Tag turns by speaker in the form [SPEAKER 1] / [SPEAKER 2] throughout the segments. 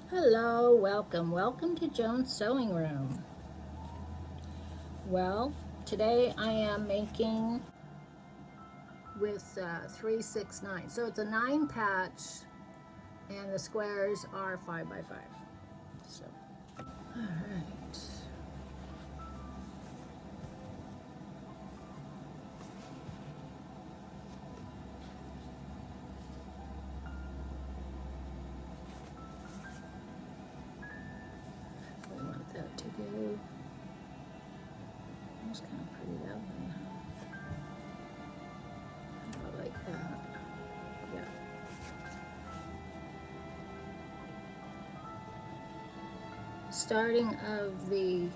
[SPEAKER 1] Hello, welcome to Joan's Sewing Room. Well, today I am making with 369. So it's a 9 patch and the squares are 5 by 5. So, all right. We want that to go. It's kind of pretty that way, huh? I like that. Yeah. Starting of the,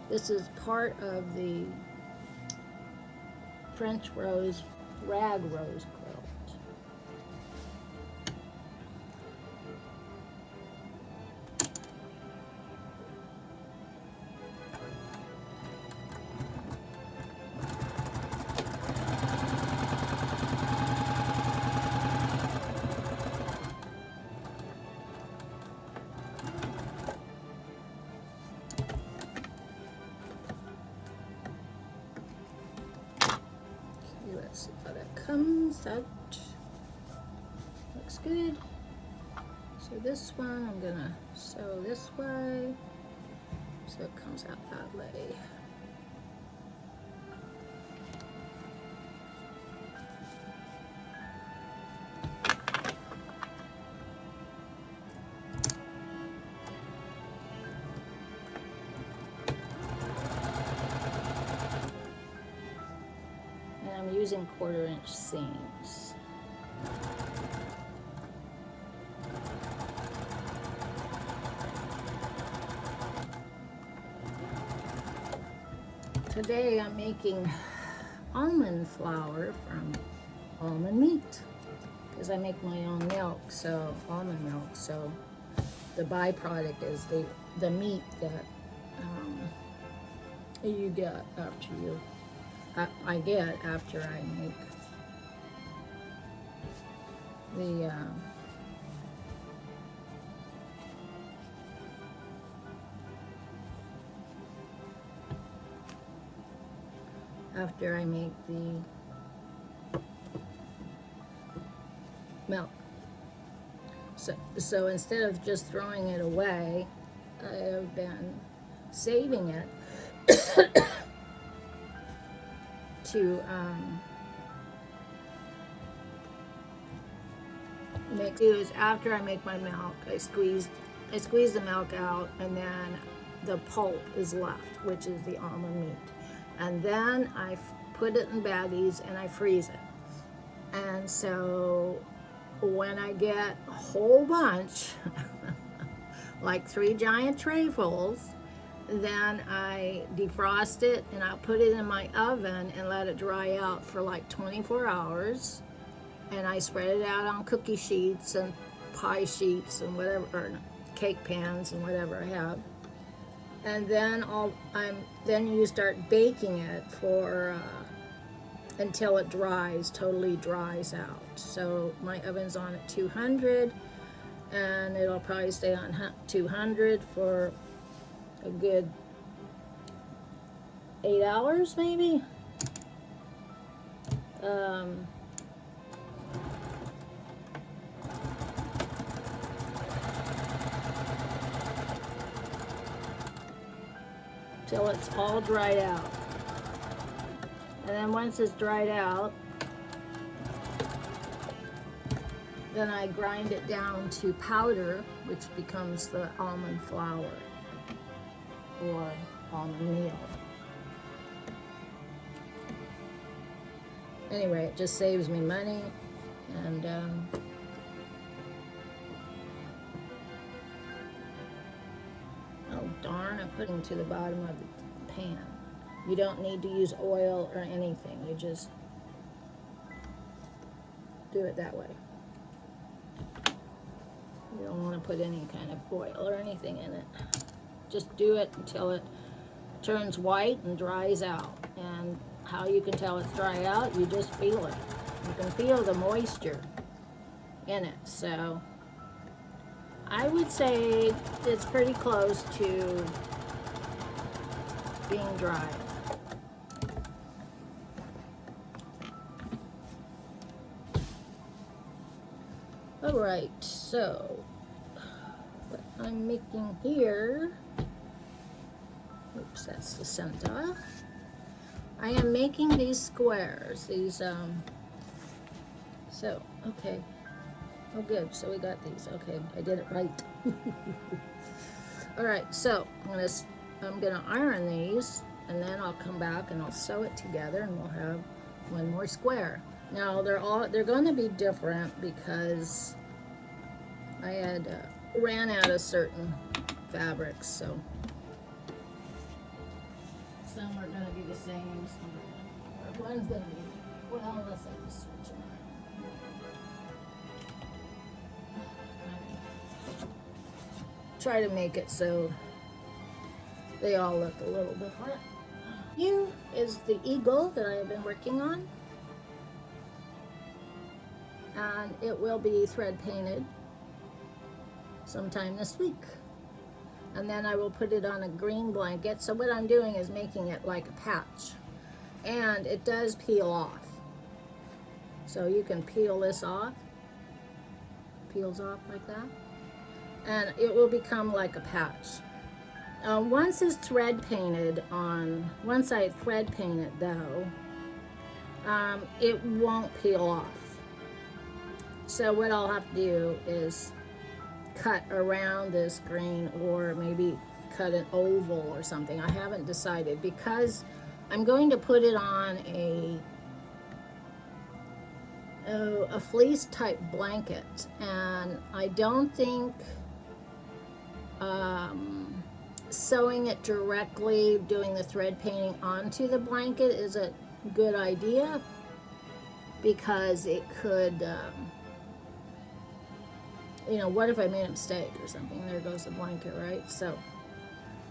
[SPEAKER 1] this is part of the French Rose Rag Quilt. Let's see how that comes out. Looks good. So this one I'm gonna sew this way so it comes out that way. And I'm using 1/4 inch seams. Today I'm making almond flour from almond meat because I make my own milk, so almond milk. So the byproduct is the meat that you get after you. I get after I make the after I make the milk. So instead of just throwing it away, I have been saving it to make use. After I make my milk, I squeeze the milk out, and then the pulp is left, which is the almond meat, and then I put it in baggies and I freeze it. And so when I get a whole bunch, like 3 giant trayfuls, then I defrost it and I'll put it in my oven and let it dry out for like 24 hours. And I spread it out on cookie sheets and pie sheets and whatever, or cake pans and whatever I have. And then then you start baking it for until it totally dries out. So my oven's on at 200, and it'll probably stay on 200 for a good 8 hours maybe. Till it's all dried out. And then once it's dried out, then I grind it down to powder, which becomes the almond flour or almond meal. Anyway, it just saves me money, and oh darn, I put it to the bottom of the pan. You don't need to use oil or anything. You just do it that way. You don't want to put any kind of oil or anything in it. Just do it until it turns white and dries out. And how you can tell it's dry out, you just feel it. You can feel the moisture in it. So I would say it's pretty close to being dry. All right, so what I'm making here, oops, that's the center. I am making these squares, these, so, okay. Oh, good, so we got these. Okay, I did it right. All right, so I'm gonna iron these, and then I'll come back and I'll sew it together, and we'll have one more square. Now they're going to be different because I had ran out of certain fabrics, so some are going to be the same. One's going to be, well, unless I just switch them. Try to make it so they all look a little different. Here is the eagle that I have been working on, and it will be thread painted sometime this week, and then I will put it on a green blanket. So what I'm doing is making it like a patch, and it does peel off, so you can peel this off, peels off like that, and it will become like a patch. Once it's thread painted on, once I thread paint it though, it won't peel off. So what I'll have to do is cut around this green, or maybe cut an oval or something. I haven't decided, because I'm going to put it on a fleece type blanket, and I don't think sewing it directly, doing the thread painting onto the blanket is a good idea, because it could, you know, what if I made a mistake or something? There goes the blanket, right? So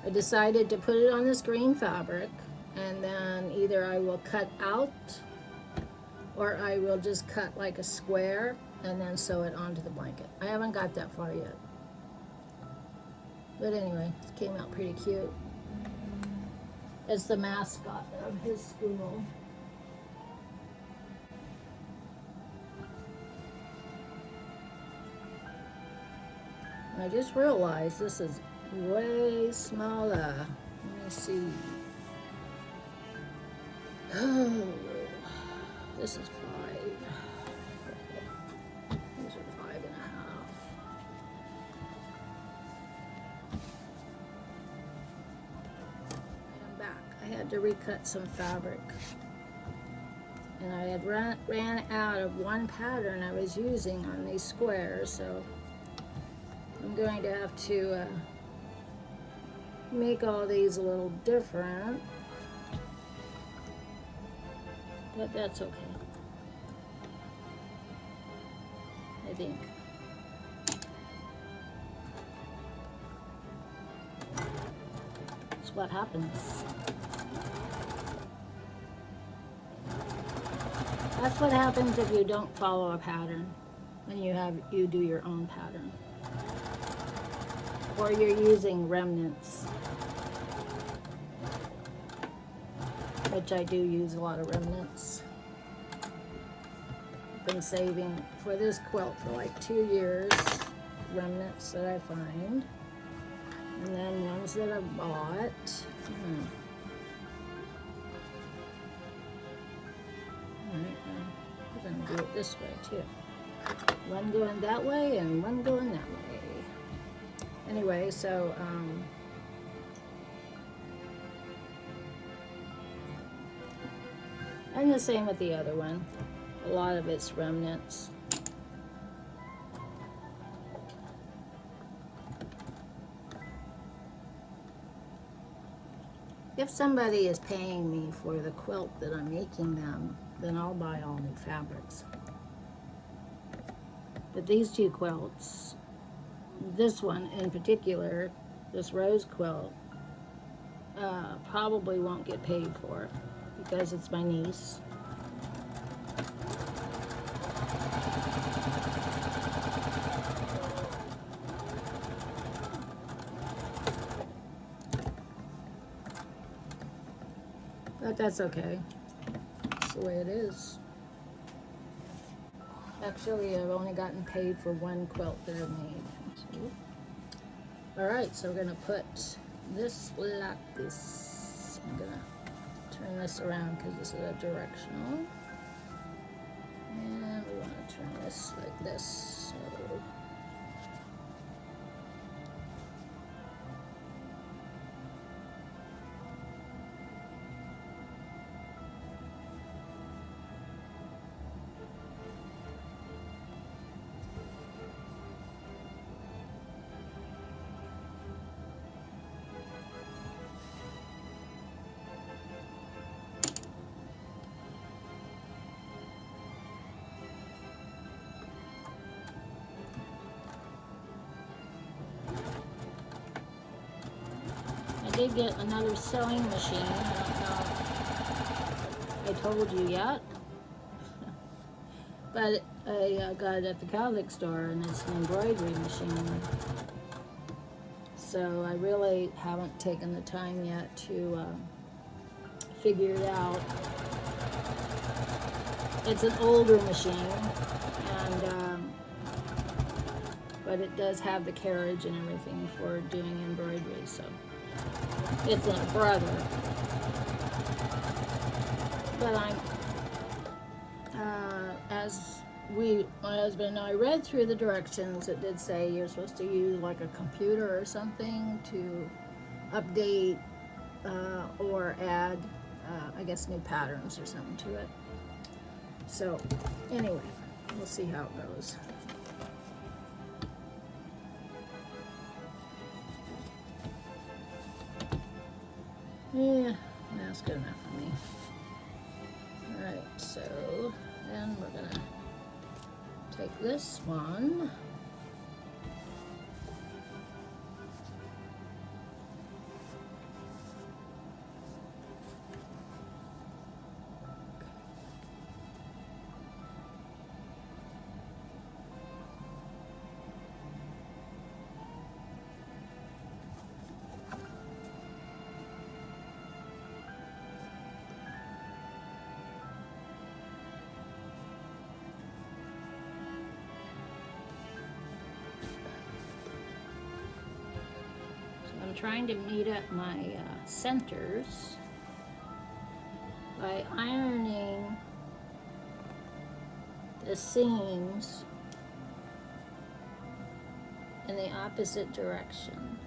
[SPEAKER 1] I decided to put it on this green fabric, and then either I will cut out, or I will just cut like a square and then sew it onto the blanket. I haven't got that far yet. But anyway, it came out pretty cute. It's the mascot of his school. I just realized this is way smaller. Let me see. Oh, this is 5. These are 5.5. I'm back. I had to recut some fabric, and I had ran out of one pattern I was using on these squares, so I'm going to have to make all these a little different, but that's okay, I think. That's what happens. That's what happens if you don't follow a pattern, when you do your own pattern, or you're using remnants, which I do use a lot of remnants. I've been saving for this quilt for like 2 years, remnants that I find, and then ones that I've bought. Alright, we're gonna do it this way too. One going that way and one going that way. Anyway, so and the same with the other one. A lot of it's remnants. If somebody is paying me for the quilt that I'm making them, then I'll buy all new fabrics. But these two quilts, this one in particular, this rose quilt, probably won't get paid for it, because it's my niece. But that's okay. That's the way it is. Actually, I've only gotten paid for one quilt that I made. So, all right, so we're gonna put this like this. I'm gonna turn this around because this is a directional. And we want to turn this like this. So I did get another sewing machine. I don't know if I told you yet. But I got it at the Catholic store, and it's an embroidery machine. So I really haven't taken the time yet to figure it out. It's an older machine, and but it does have the carriage and everything for doing embroidery. So it's a brother. But my husband and I read through the directions, it did say you're supposed to use like a computer or something to update or add, I guess, new patterns or something to it. So anyway, we'll see how it goes. Yeah, that's good enough for me. All right, so then we're gonna take this one. I'm trying to meet up my centers by ironing the seams in the opposite direction.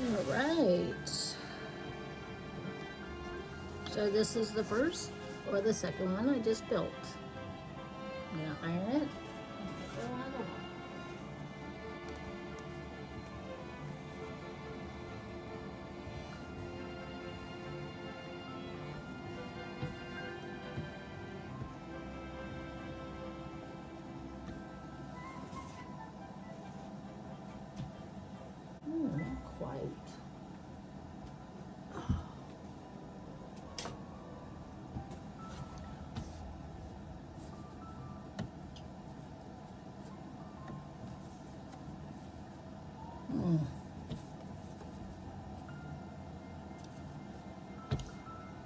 [SPEAKER 1] All right. So this is the first or the second one I just built. I'm gonna iron it. Not quite.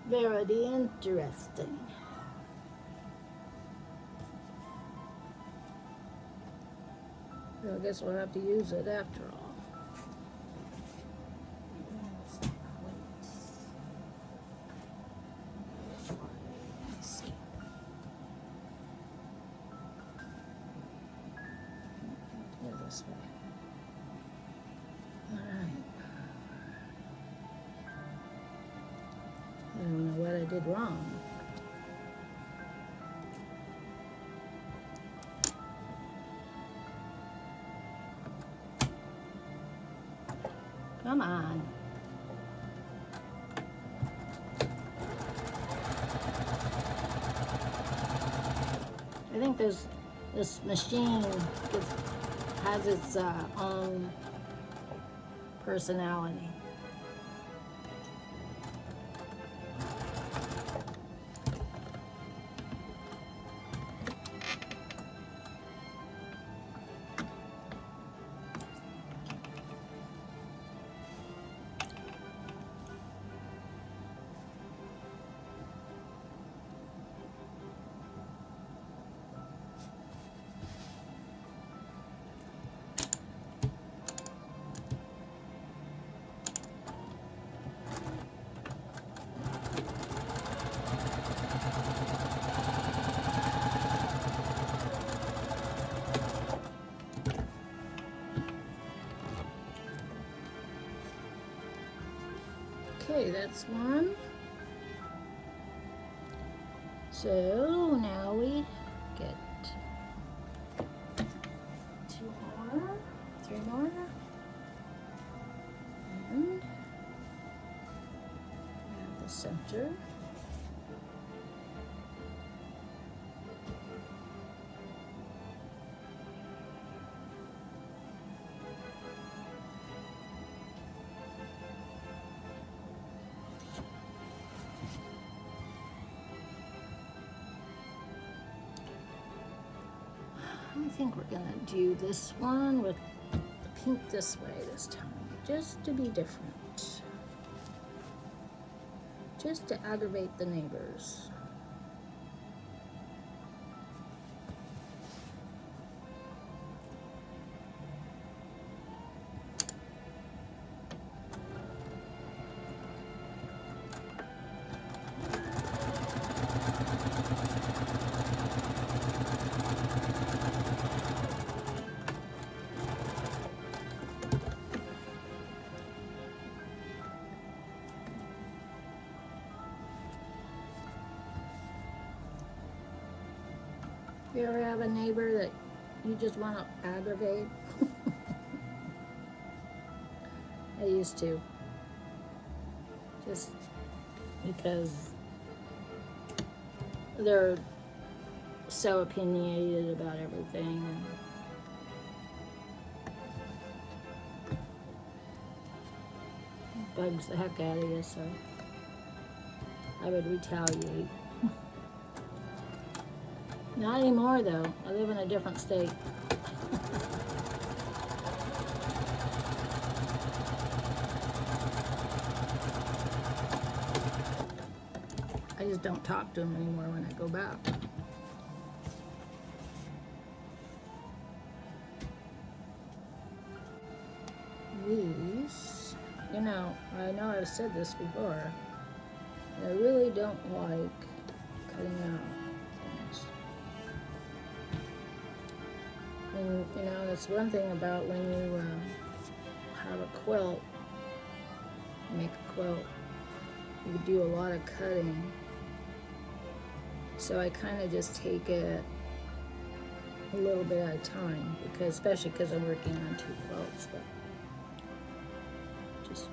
[SPEAKER 1] Very interesting. So I guess we'll have to use it after all. Let's see. Go this way. All right. I don't know what I did wrong. Come on. I think this machine has its own personality. Okay, that's one. So now we get 2 more, 3 more, and we have the center. I think we're gonna do this one with the pink this way this time, just to be different. Just to aggravate the neighbors. You ever have a neighbor that you just want to aggravate? I used to. Just because they're so opinionated about everything. And bugs the heck out of you, so I would retaliate. Not anymore, though. I live in a different state. I just don't talk to them anymore when I go back. These, I know I've said this before, I really don't like cutting out. And that's one thing about when you have a quilt, make a quilt, you do a lot of cutting. So I kind of just take it a little bit at a time, especially because I'm working on 2 quilts. But just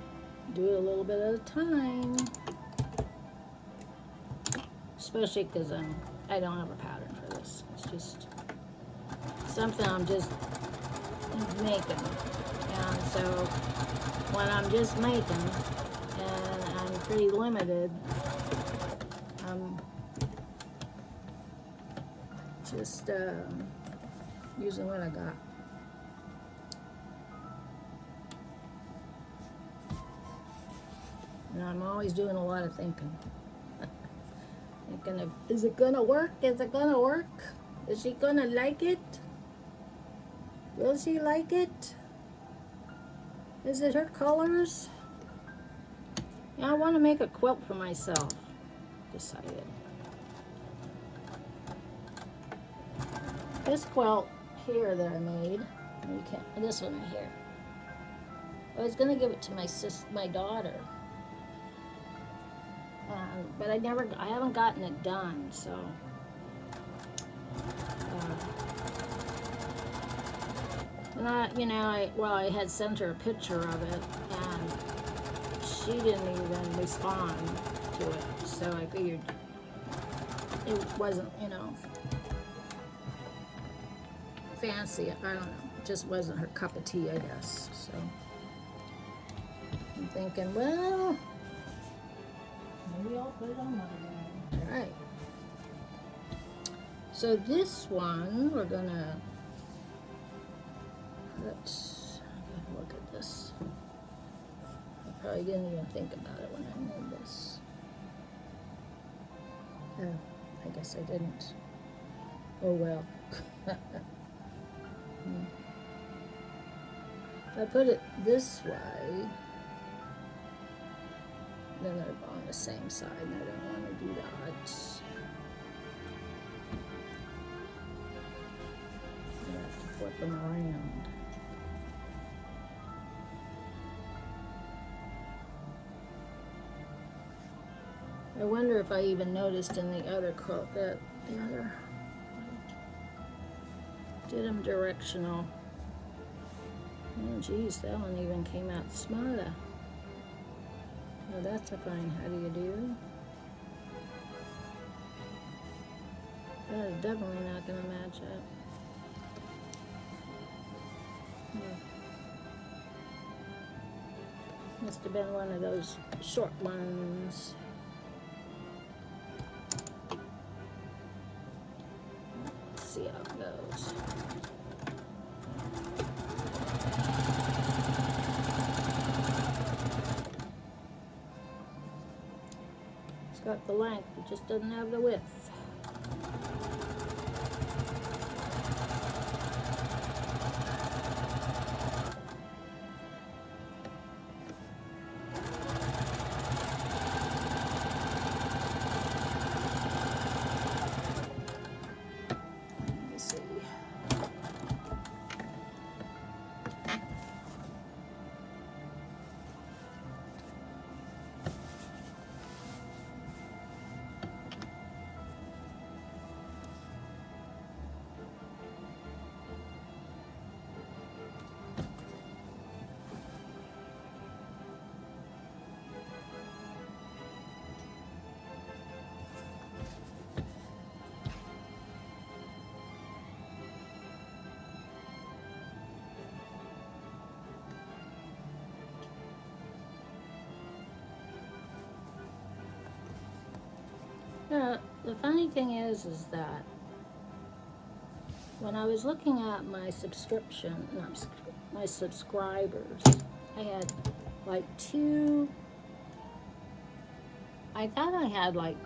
[SPEAKER 1] do it a little bit at a time, especially because I don't have a pattern for this. It's just something I'm just making, and so when I'm just making and I'm pretty limited, I'm just using what I got. And I'm always doing a lot of thinking. Thinking of, is it gonna work? Is it gonna work? Is she gonna like it? Will she like it? Is it her colors? Yeah, I want to make a quilt for myself. Decided. This quilt here that I made, this one right here. I was gonna give it to my daughter, but I haven't gotten it done. So, and I had sent her a picture of it, and she didn't even respond to it. So I figured it wasn't, fancy. I don't know. It just wasn't her cup of tea, I guess. So I'm thinking, well, maybe I'll put it on Mother Day. All right. So this one, we're gonna, let's look at this. I probably didn't even think about it when I made this. Oh, I guess I didn't. Oh well. If I put it this way, then they're on the same side, and I don't want to do that. I have to flip them around. I wonder if I even noticed in the other quilt that the other did them directional. Oh geez, that one even came out smaller. Well, that's a fine how do you do. That is definitely not going to match up. Must have been one of those short ones. Let's see how it goes. It's got the length, it just doesn't have the width. The funny thing is that when I was looking at my my subscribers, I had like I thought I had like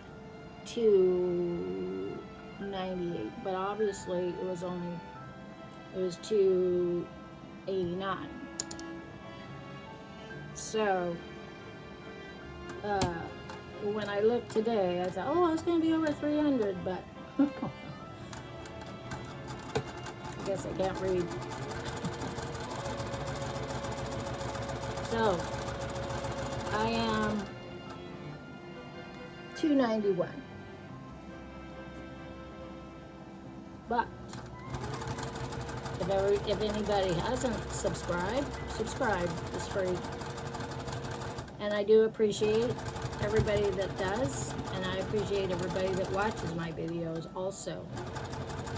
[SPEAKER 1] 298, but obviously it was 289. So, when I looked today, I thought, oh, I was going to be over 300, but I guess I can't read. So, I am 291. But, if anybody hasn't subscribed, subscribe. It's free. And I do appreciate everybody that does, and I appreciate everybody that watches my videos also.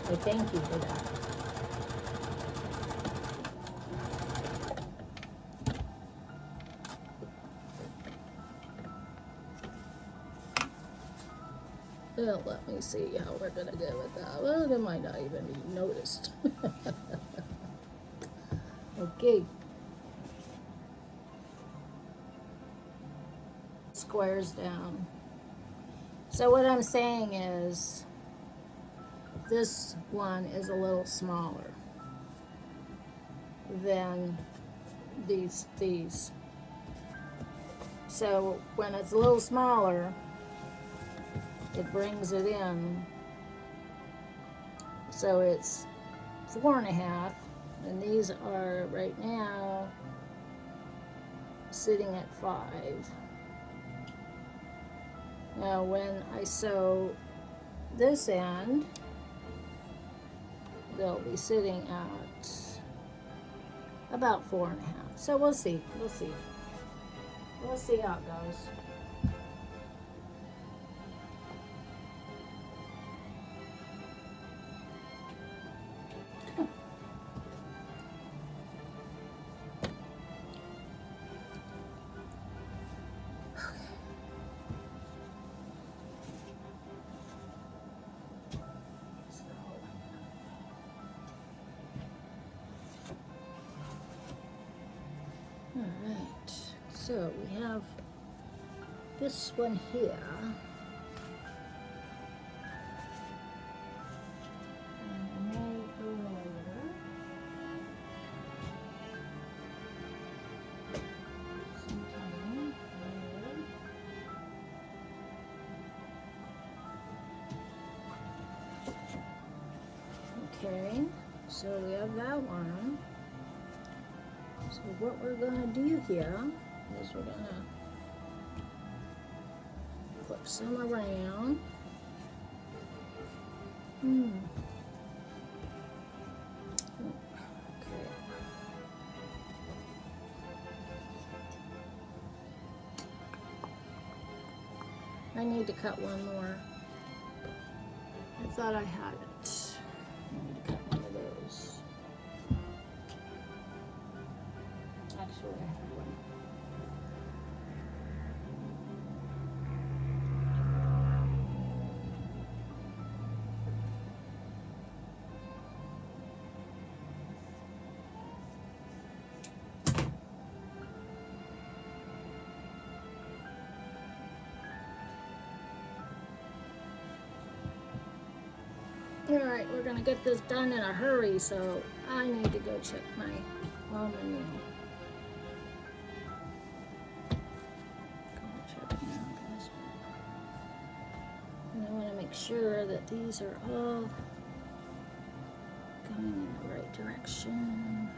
[SPEAKER 1] I thank you for that. Well, let me see how we're gonna go with that. Well, they might not even be noticed. Okay. Squares down. So what I'm saying is this one is a little smaller than these. So when it's a little smaller, it brings it in. So it's 4.5, and these are right now sitting at 5. Now when I sew this end, they'll be sitting at about 4.5. So we'll see. We'll see. We'll see how it goes. Alright, so we have this one here. And I made earlier. Sometime here. Okay, so we have that one. So what we're going to do here is we're going to flip some around. Okay. I need to cut one more. I thought I had it. I need to cut one of those. Actually, I have one. Alright, we're going to get this done in a hurry, so I need to go check my almond meal. And I want to make sure that these are all going in the right direction.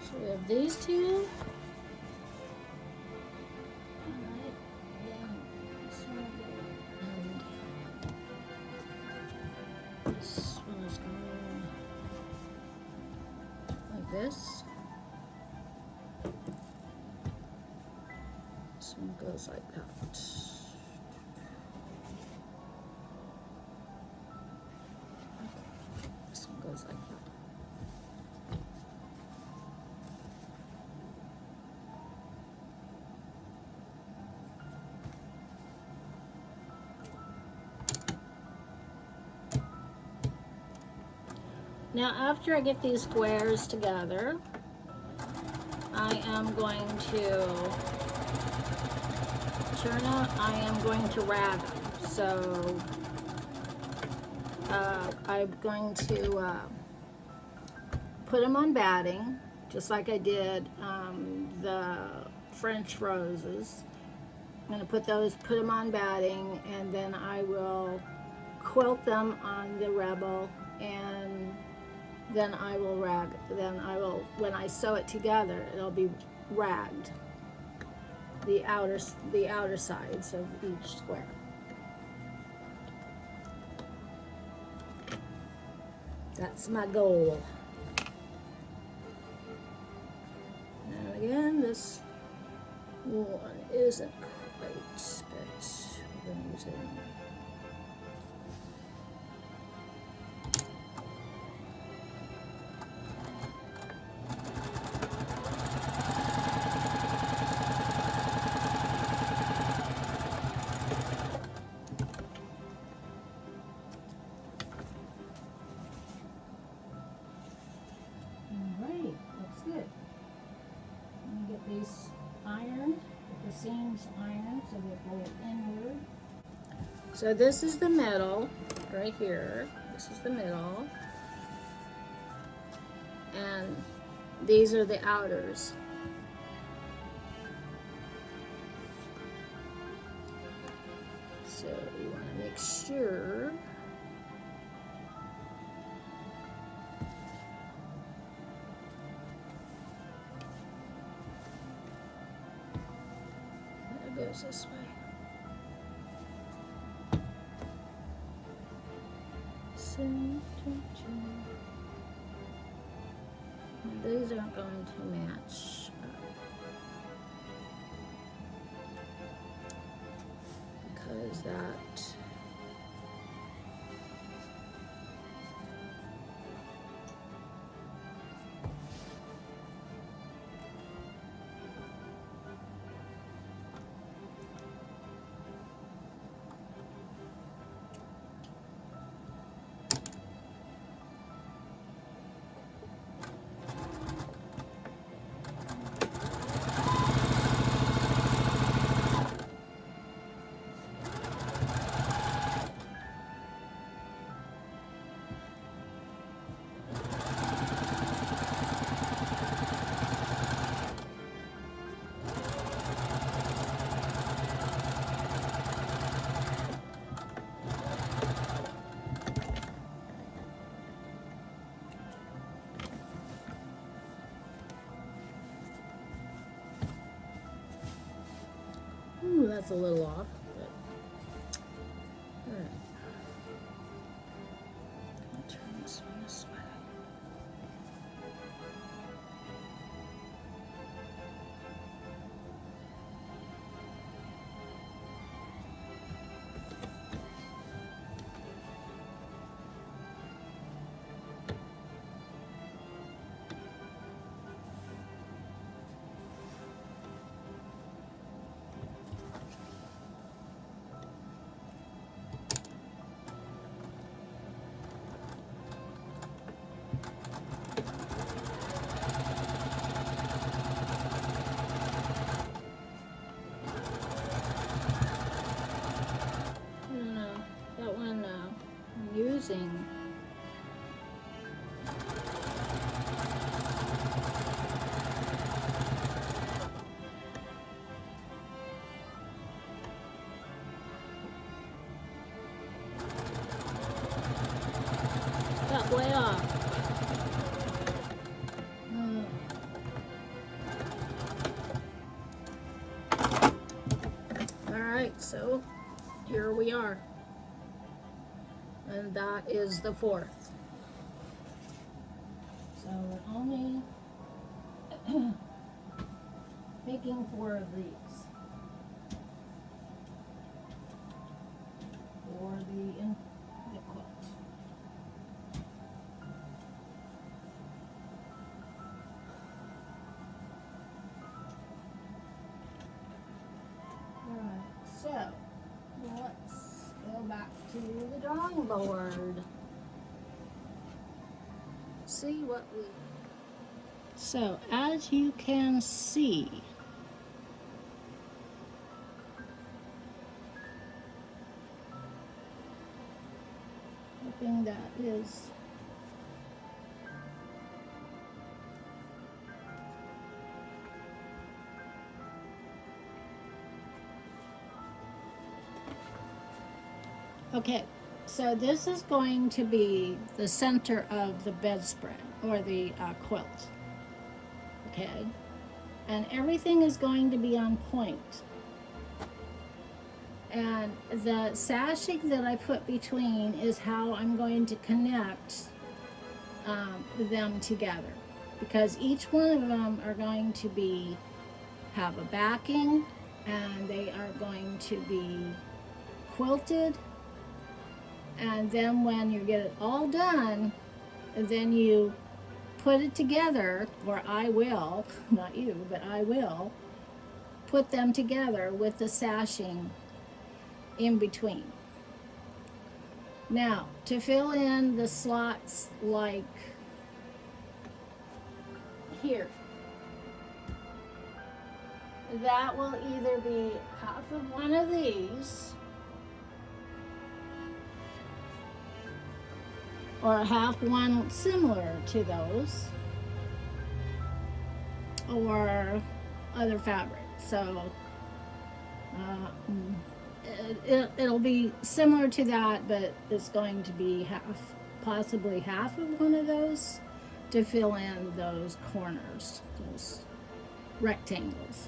[SPEAKER 1] So we have these two. Alright, then this one and this one is going like this. This one goes like that. This one goes like that. Now after I get these squares together, I am going to turn out, I am going to rag them. So I'm going to put them on batting, just like I did the French roses. I'm going to put them on batting, and then I will quilt them on the Rebel, and then I will rag, when I sew it together, it'll be ragged, the outer sides of each square. That's my goal. again, this one isn't quite, but we're going to use it anyway. These ironed, with the seams ironed so they fold inward. So this is the middle, right here. This is the middle. And these are the outers. So you want to make sure goes this way. And these aren't going to match because that that's a little off, but all right. I'll turn this one this way. Using got way off. All right, so here we are. And that is the fourth. So we're only making 4 of these for the quilt. Alright, so let's go back to the drawing board. See what we... So as you can see, hoping that is okay. So this is going to be the center of the bedspread or the quilt. Okay, and everything is going to be on point. And the sashing that I put between is how I'm going to connect them together. because each one of them are going to have a backing, and they are going to be quilted. And then when you get it all done, then you put it together, or I will, not you, but I will put them together with the sashing in between. Now, to fill in the slots like here, that will either be half of one of these or half one similar to those, or other fabric. So it'll be similar to that, but it's going to be possibly half of one of those to fill in those corners, those rectangles.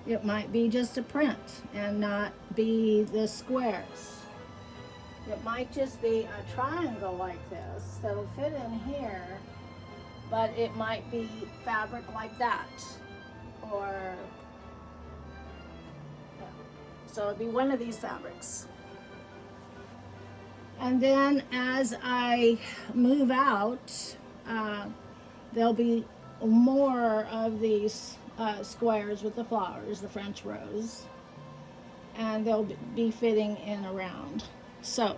[SPEAKER 1] It might be just a print and not be the squares. It might just be a triangle like this that'll fit in here, but it might be fabric like that, or yeah. So it'd be one of these fabrics. And then as I move out, there'll be more of these squares with the flowers, the French rose, and they'll be fitting in around. So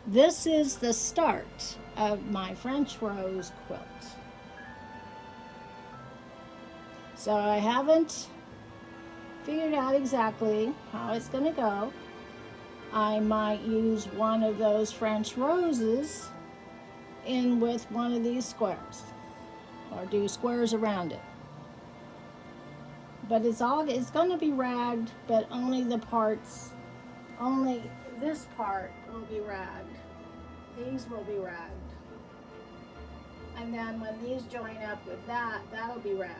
[SPEAKER 1] this is the start of my French rose quilt. So I haven't figured out exactly how it's going to go. I might use one of those French roses in with one of these squares, or do squares around it. But it's going to be ragged, but only this part will be ragged. These will be ragged. And then when these join up with that, that'll be ragged.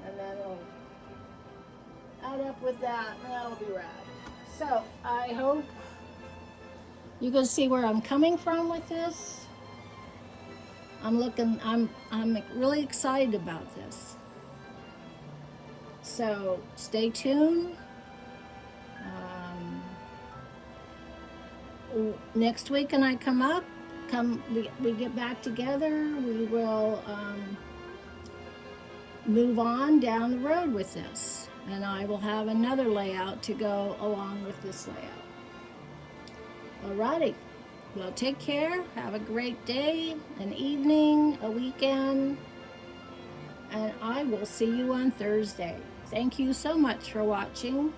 [SPEAKER 1] And then it'll add up with that, and that'll be ragged. So I hope you can see where I'm coming from with this. I'm really excited about this. So stay tuned. Next week when I we get back together, we will move on down the road with this. And I will have another layout to go along with this layout. Alrighty. Well, take care. Have a great day, an evening, a weekend. And I will see you on Thursday. Thank you so much for watching.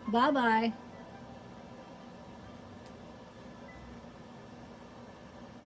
[SPEAKER 1] Bye-bye.